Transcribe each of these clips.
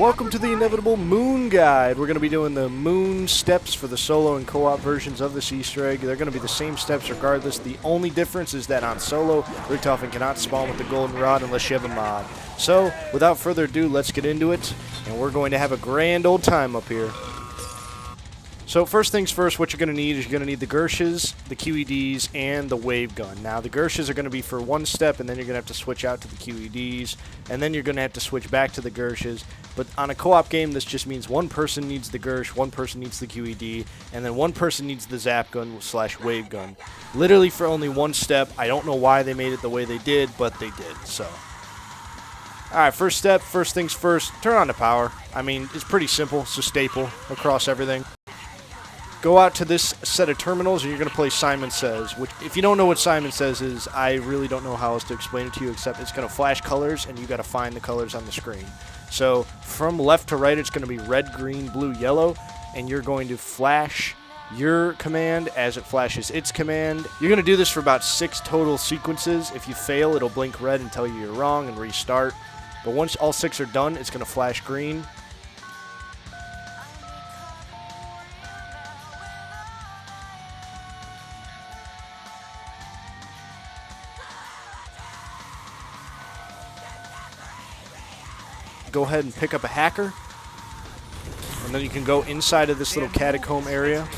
Welcome to the inevitable Moon Guide. We're going to be doing the Moon steps for the solo and co-op versions of this Easter egg. They're going to be the same steps regardless. The only difference is that on solo, Richtofen cannot spawn with the golden rod unless you have a mod. So, without further ado, let's get into it, and we're going to have a grand old time up here. So first things first, what you're going to need is you're going to need the Gershes, the QEDs, and the wave gun. Now the Gershes are going to be for one step, and then you're going to have to switch out to the QEDs, and then you're going to have to switch back to the Gershes. But on a co-op game, this just means one person needs the Gersh, one person needs the QED, and then one person needs the zap gun / wave gun. Literally for only one step. I don't know why they made it the way they did, but they did, so. Alright, first step, first things first, turn on the power. I mean, it's pretty simple, it's a staple across everything. Go out to this set of terminals, and you're going to play Simon Says, which, if you don't know what Simon Says is, I really don't know how else to explain it to you, except it's going to flash colors, and you got to find the colors on the screen. So, from left to right, it's going to be red, green, blue, yellow, and you're going to flash your command as it flashes its command. You're going to do this for about 6 total sequences. If you fail, it'll blink red and tell you you're wrong and restart. But once all 6 are done, it's going to flash green. Go ahead and pick up a hacker, and then you can go inside of this little catacomb area,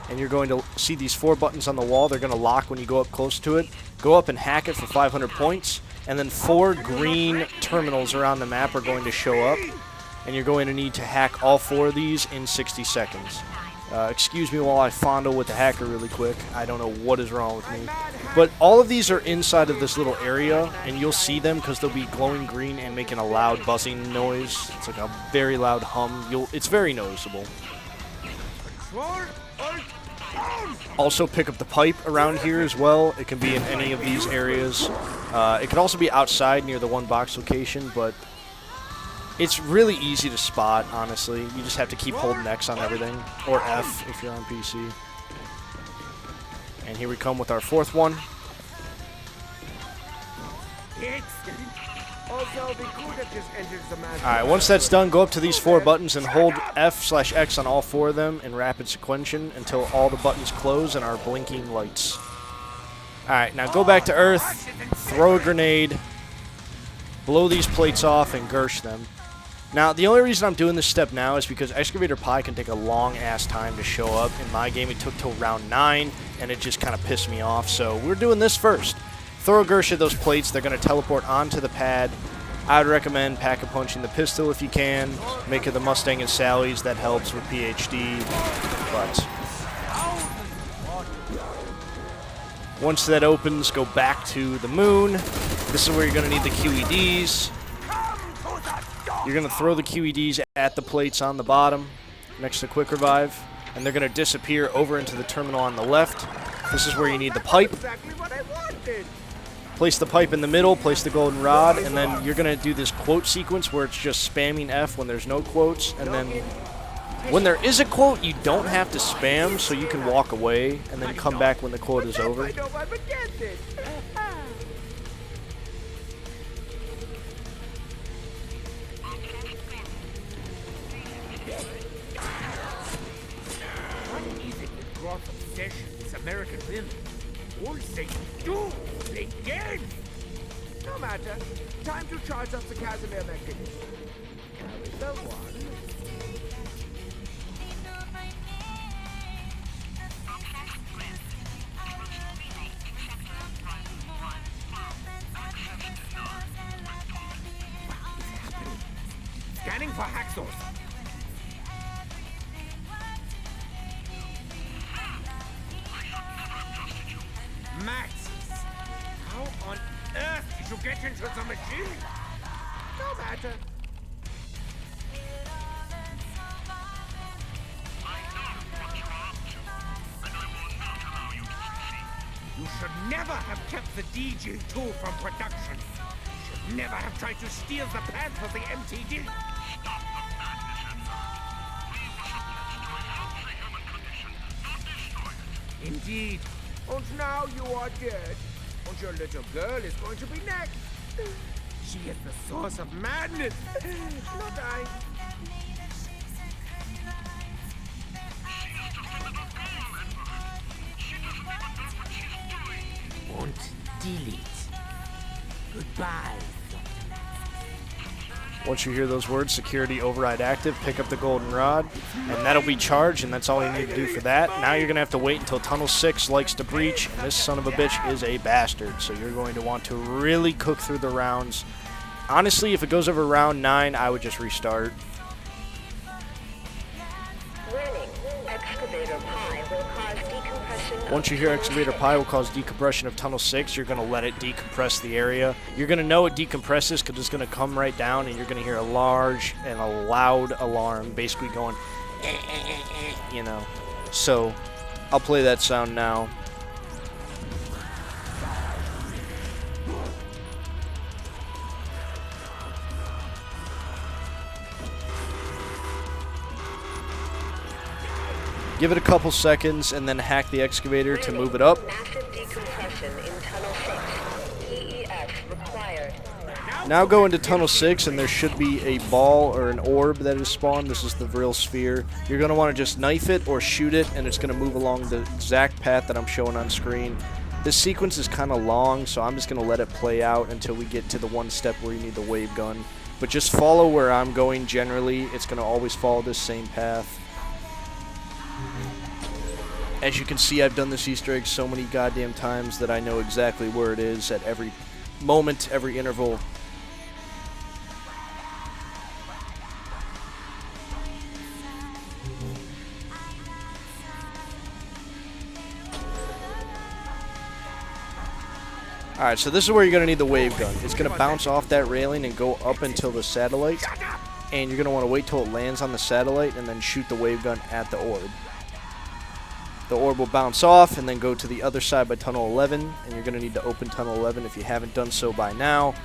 and you're going to see these 4 buttons on the wall. They're going to lock when you go up close to it. Go up and hack it for 500 points, and then 4 green terminals around the map are going to show up, and you're going to need to hack all 4 of these in 60 seconds. Excuse me while I fondle with the hacker really quick. I don't know what is wrong with me. But all of these are inside of this little area, and you'll see them because they'll be glowing green and making a loud buzzing noise. It's like a very loud hum. It's very noticeable. Also pick up the pipe around here as well. It can be in any of these areas. It could also be outside near the 1 box location, but it's really easy to spot, honestly. You just have to keep holding X on everything, or F if you're on PC. And here we come with our 4th one. Alright, once that's done, go up to these 4 buttons and hold F/X on all 4 of them in rapid sequential until all the buttons close and are blinking lights. Alright, now go back to Earth, throw a grenade, blow these plates off, and Gersh them. Now, the only reason I'm doing this step now is because Excavator Pi can take a long-ass time to show up. In my game, it took till round 9, and it just kind of pissed me off, so we're doing this first. Throw a Gersh at those plates. They're going to teleport onto the pad. I would recommend pack-a-punching the pistol if you can. Make it the Mustang and Sally's. That helps with PhD. But once that opens, go back to the moon. This is where you're going to need the QEDs. You're going to throw the QEDs at the plates on the bottom next to Quick Revive, and they're going to disappear over into the terminal on the left. This is where you need the pipe. Place the pipe in the middle, place the golden rod, and then you're going to do this quote sequence where it's just spamming F when there's no quotes, and then when there is a quote, you don't have to spam, so you can walk away and then come back when the quote is over. American women. All they do, they get. No matter. Time to charge up the Casimir mechanism. Now is the one. Scanning for hack source. Max, how on earth did you get into the machine? No matter. You should never have kept the DG2 from production. You should never have tried to steal the pants of the MTD. Indeed. And now you are dead. And your little girl is going to be next. She is the source of madness. Not I. delete. Goodbye. Once you hear those words, security override active, pick up the goldenrod, and that'll be charged, and that's all you need to do for that. Now you're going to have to wait until Tunnel 6 likes to breach, and this son of a bitch is a bastard, so you're going to want to really cook through the rounds. Honestly, if it goes over round 9, I would just restart. Warning, Excavator Pi will cause decompression. Once you hear Excavator Pi will cause decompression of Tunnel 6, you're going to let it decompress the area. You're going to know it decompresses because it's going to come right down, and you're going to hear a large and a loud alarm basically going, you know. So, I'll play that sound now. Give it a couple seconds and then hack the excavator to move it up. Massive decompression in Tunnel 6. EEF required. Now go into Tunnel 6 and there should be a ball or an orb that is spawned. This is the Vril Sphere. You're going to want to just knife it or shoot it, and it's going to move along the exact path that I'm showing on screen. This sequence is kind of long, so I'm just going to let it play out until we get to the one step where you need the wave gun. But just follow where I'm going generally. It's going to always follow this same path. As you can see, I've done this Easter egg so many goddamn times that I know exactly where it is at every moment, every interval. Alright, so this is where you're going to need the wave gun. It's going to bounce off that railing and go up until the satellite. And you're going to want to wait till it lands on the satellite and then shoot the wave gun at the orb. The orb will bounce off and then go to the other side by Tunnel 11, and you're going to need to open Tunnel 11 if you haven't done so by now.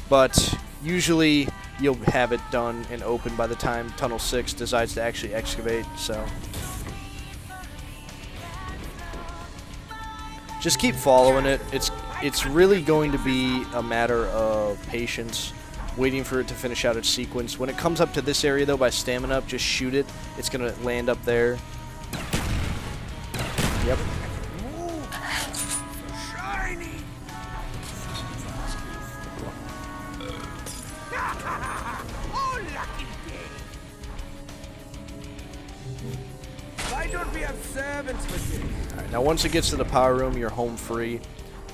But usually you'll have it done and open by the time Tunnel 6 decides to actually excavate, so just keep following it. It's really going to be a matter of patience, waiting for it to finish out its sequence. When it comes up to this area, though, by stamina up, just shoot it. It's going to land up there. Yep. Shiny. Oh, lucky day. Why don't we have servants with you? Alright, now once it gets to the power room, you're home free.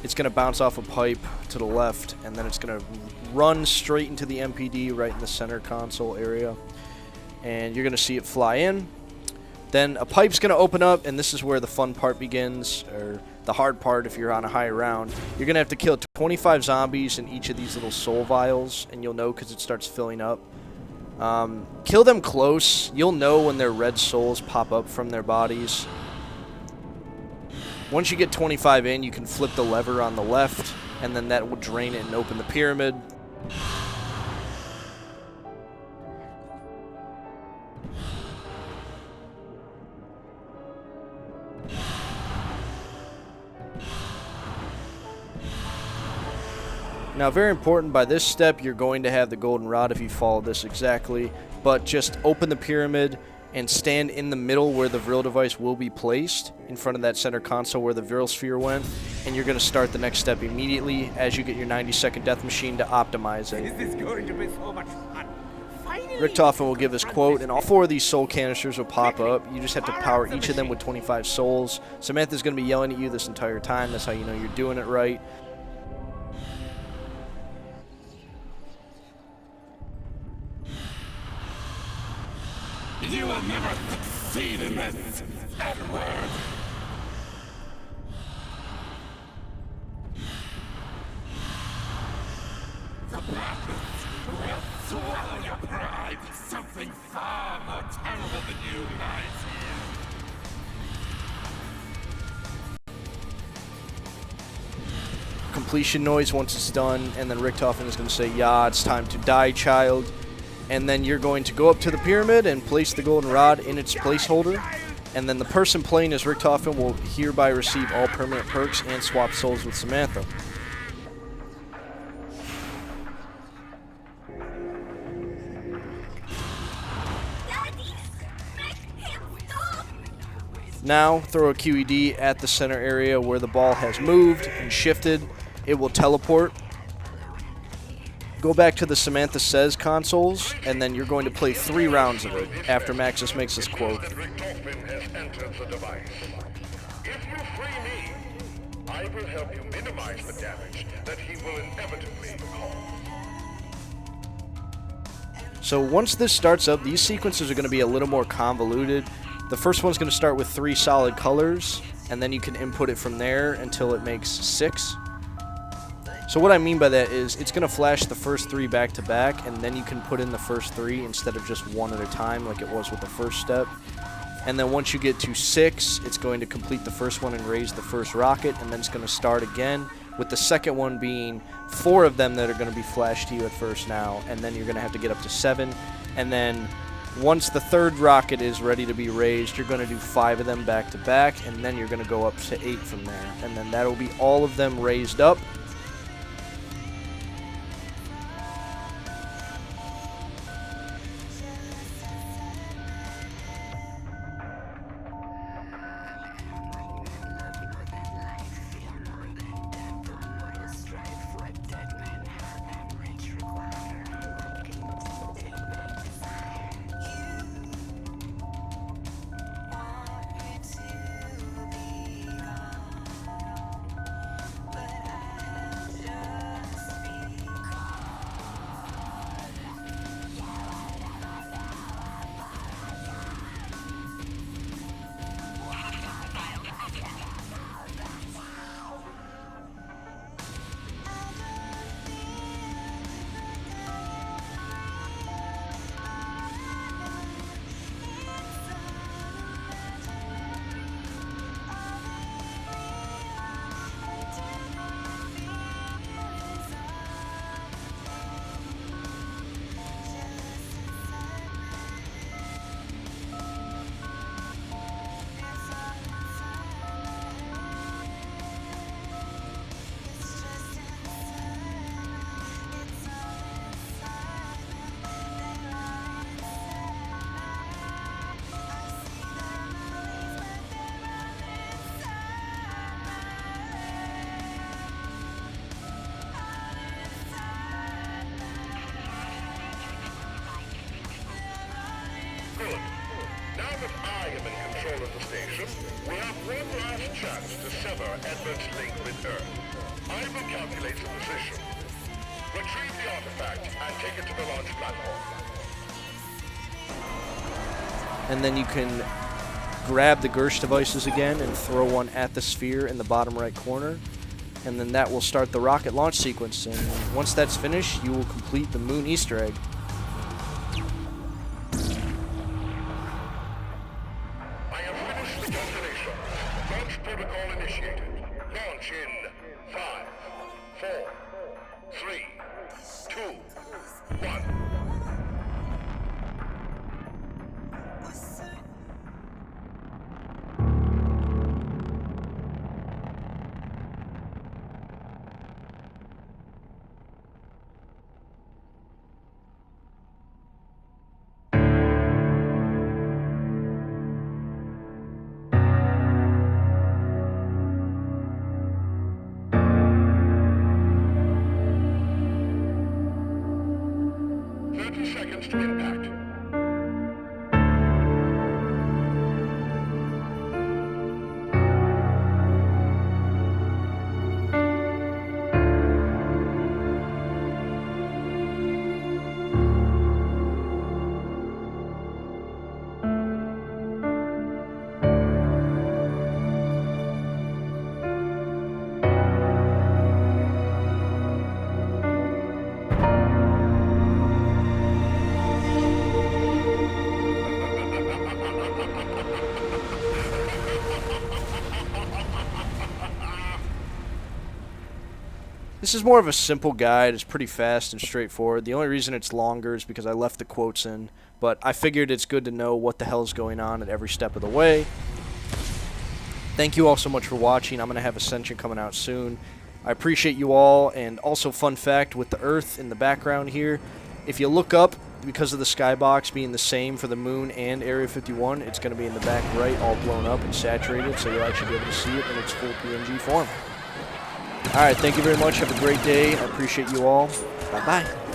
It's going to bounce off a pipe to the left, and then it's going to run straight into the MPD right in the center console area. And you're going to see it fly in. Then a pipe's going to open up, and this is where the fun part begins, or the hard part if you're on a high round. You're going to have to kill 25 zombies in each of these little soul vials, and you'll know because it starts filling up. Kill them close. You'll know when their red souls pop up from their bodies. Once you get 25 in, you can flip the lever on the left, and then that will drain it and open the pyramid. Now, very important, by this step, you're going to have the goldenrod if you follow this exactly, but just open the pyramid and stand in the middle where the Vril device will be placed, in front of that center console where the Vril Sphere went, and you're going to start the next step immediately as you get your 90-second death machine to optimize it. Is this going to be so much fun? Finally. Richtofen will give his quote, and all 4 of these soul canisters will pop up. You just have to power each of them with 25 souls. Samantha's going to be yelling at you this entire time. That's how you know you're doing it right. You will never succeed in this, Edward. The blackness will swallow your pride. Something far more terrible than you lies here. Completion noise once it's done, and then Richtofen is going to say, "Yeah, it's time to die, child." And then you're going to go up to the pyramid and place the goldenrod in its placeholder. And then the person playing as Richtofen will hereby receive all permanent perks and swap souls with Samantha. Now, throw a QED at the center area where the ball has moved and shifted. it will teleport. Go back to the Samantha Says consoles, and then you're going to play 3 rounds of it after Maxis makes this quote. Richtofen has entered the device. If you free me, I will help you minimize the damage that he will inevitably cause. So once this starts up, these sequences are going to be a little more convoluted. The first one's going to start with 3 solid colors, and then you can input it from there until it makes 6. So what I mean by that is it's going to flash the first 3 back to back, and then you can put in the first 3 instead of just 1 at a time like it was with the first step. And then once you get to 6, it's going to complete the first one and raise the first rocket, and then it's going to start again, with the second one being 4 of them that are going to be flashed to you at first now, and then you're going to have to get up to 7. And then once the 3rd rocket is ready to be raised, you're going to do 5 of them back to back, and then you're going to go up to 8 from there. And then that'll be all of them raised up. Good. Now that I am in control of the station, we have one last chance to sever Edward's link with Earth. I will calculate the position. Retrieve the artifact and take it to the launch platform. And then you can grab the Gersh devices again and throw one at the sphere in the bottom right corner. And then that will start the rocket launch sequence. And once that's finished, you will complete the moon Easter egg. I have finished the calculation. Launch protocol initiated. Launch in 5, 4, 3, 2, 1. Seconds to impact. This is more of a simple guide. It's pretty fast and straightforward. The only reason it's longer is because I left the quotes in, but I figured it's good to know what the hell is going on at every step of the way. Thank you all so much for watching. I'm going to have Ascension coming out soon. I appreciate you all, and also fun fact with the Earth in the background here, if you look up, because of the skybox being the same for the moon and Area 51, it's going to be in the back right, all blown up and saturated, so you'll actually be able to see it in its full PNG form. All right, thank you very much. Have a great day. I appreciate you all. Bye-bye.